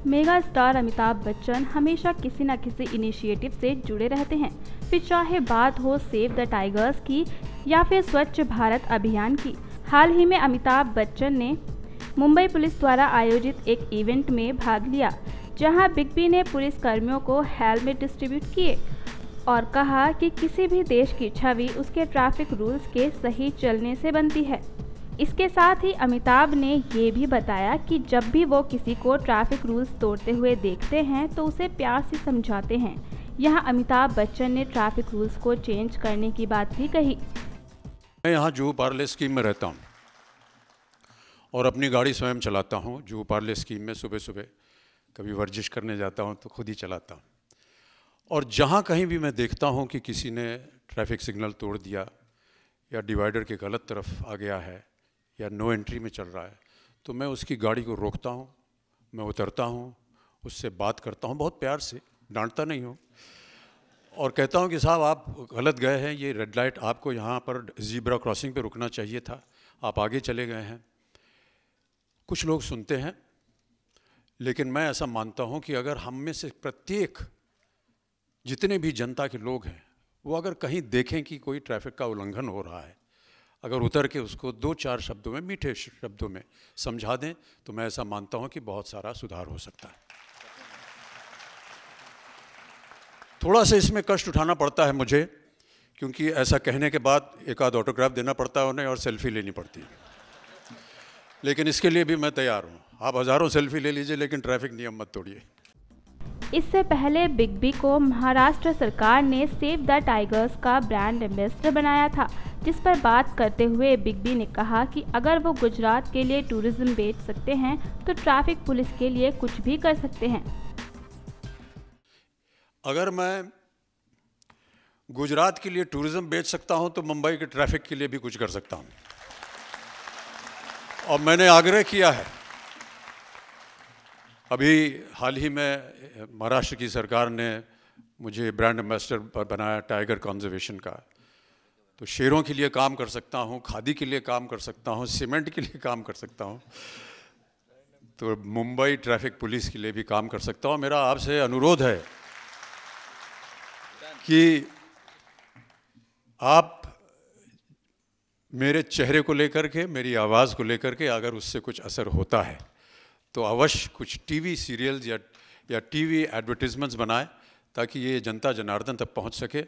Mega star Amitabh Bachchan हमेशा किसी न किसी इनिशिएटिव से जुड़े रहते हैं, फिर चाहे बात हो सेव द टाइगर्स की या फिर स्वच्छ भारत अभियान की। हाल ही में अमिताभ बच्चन ने मुंबई पुलिस द्वारा आयोजित एक इवेंट में भाग लिया, जहां बिग बी ने पुलिस कर्मियों को हेलमेट डिस्ट्रीब्यूट किए और कहा कि किसी भी देश की छवि उसके ट्रैफिक रूल्स के सही चलने से बनती है। इसके साथ ही अमिताभ ने ये भी बताया कि जब भी वो किसी को ट्रैफिक रूल्स तोड़ते हुए देखते हैं तो उसे प्यार से समझाते हैं। यहाँ अमिताभ बच्चन ने ट्रैफिक रूल्स को चेंज करने की बात भी कही। मैं यहाँ जुहू पार्ले स्कीम में रहता हूँ और अपनी गाड़ी स्वयं चलाता हूँ। जुहू पार्ले स्कीम में सुबह सुबह कभी वर्जिश करने जाता हूँ तो खुद ही चलाता हूँ। और जहाँ कहीं भी मैं देखता हूँ कि किसी ने ट्रैफिक सिग्नल तोड़ दिया या डिवाइडर के गलत तरफ आ गया है या नो एंट्री में चल रहा है, तो मैं उसकी गाड़ी को रोकता हूँ, मैं उतरता हूँ, उससे बात करता हूँ, बहुत प्यार से, डांटता नहीं हूँ, और कहता हूँ कि साहब आप गलत गए हैं, ये रेड लाइट आपको यहाँ पर ज़ीब्रा क्रॉसिंग पे रुकना चाहिए था, आप आगे चले गए हैं। कुछ लोग सुनते हैं, लेकिन मैं ऐसा मानता हूँ कि अगर हम में से प्रत्येक जितने भी जनता के लोग हैं वो अगर कहीं देखें कि कोई ट्रैफिक का उल्लंघन हो रहा है, अगर उतर के उसको 2-4 शब्दों में, मीठे शब्दों में समझा दें, तो मैं ऐसा मानता हूँ कि बहुत सारा सुधार हो सकता है। थोड़ा सा इसमें कष्ट उठाना पड़ता है मुझे, क्योंकि ऐसा कहने के बाद एक आध ऑटोग्राफ देना पड़ता है उन्हें और सेल्फी लेनी पड़ती है, लेकिन इसके लिए भी मैं तैयार हूँ। आप हज़ारों सेल्फी ले लीजिए, लेकिन ट्रैफिक नियम मत तोड़िए। इससे पहले बिग बी को महाराष्ट्र सरकार ने सेव द टाइगर्स का ब्रांड एम्बेसडर बनाया था, जिस पर बात करते हुए बिग बी ने कहा कि अगर वो गुजरात के लिए टूरिज्म बेच सकते हैं तो ट्रैफिक पुलिस के लिए कुछ भी कर सकते हैं। अगर मैं गुजरात के लिए टूरिज्म बेच सकता हूं तो मुंबई के ट्रैफिक के लिए भी कुछ कर सकता हूं। और मैंने आग्रह किया है, अभी हाल ही में महाराष्ट्र की सरकार ने मुझे ब्रांड एम्बेसडर बनाया टाइगर कंजर्वेशन का, तो शेरों के लिए काम कर सकता हूं, खादी के लिए काम कर सकता हूं, सीमेंट के लिए काम कर सकता हूं, तो मुंबई ट्रैफिक पुलिस के लिए भी काम कर सकता हूं। मेरा आपसे अनुरोध है कि आप मेरे चेहरे को लेकर के, मेरी आवाज़ को लेकर के अगर उससे कुछ असर होता है तो अवश्य कुछ टीवी सीरियल्स या टीवी एडवर्टीजमेंट्स बनाएं, ताकि ये जनता जनार्दन तक पहुंच सके।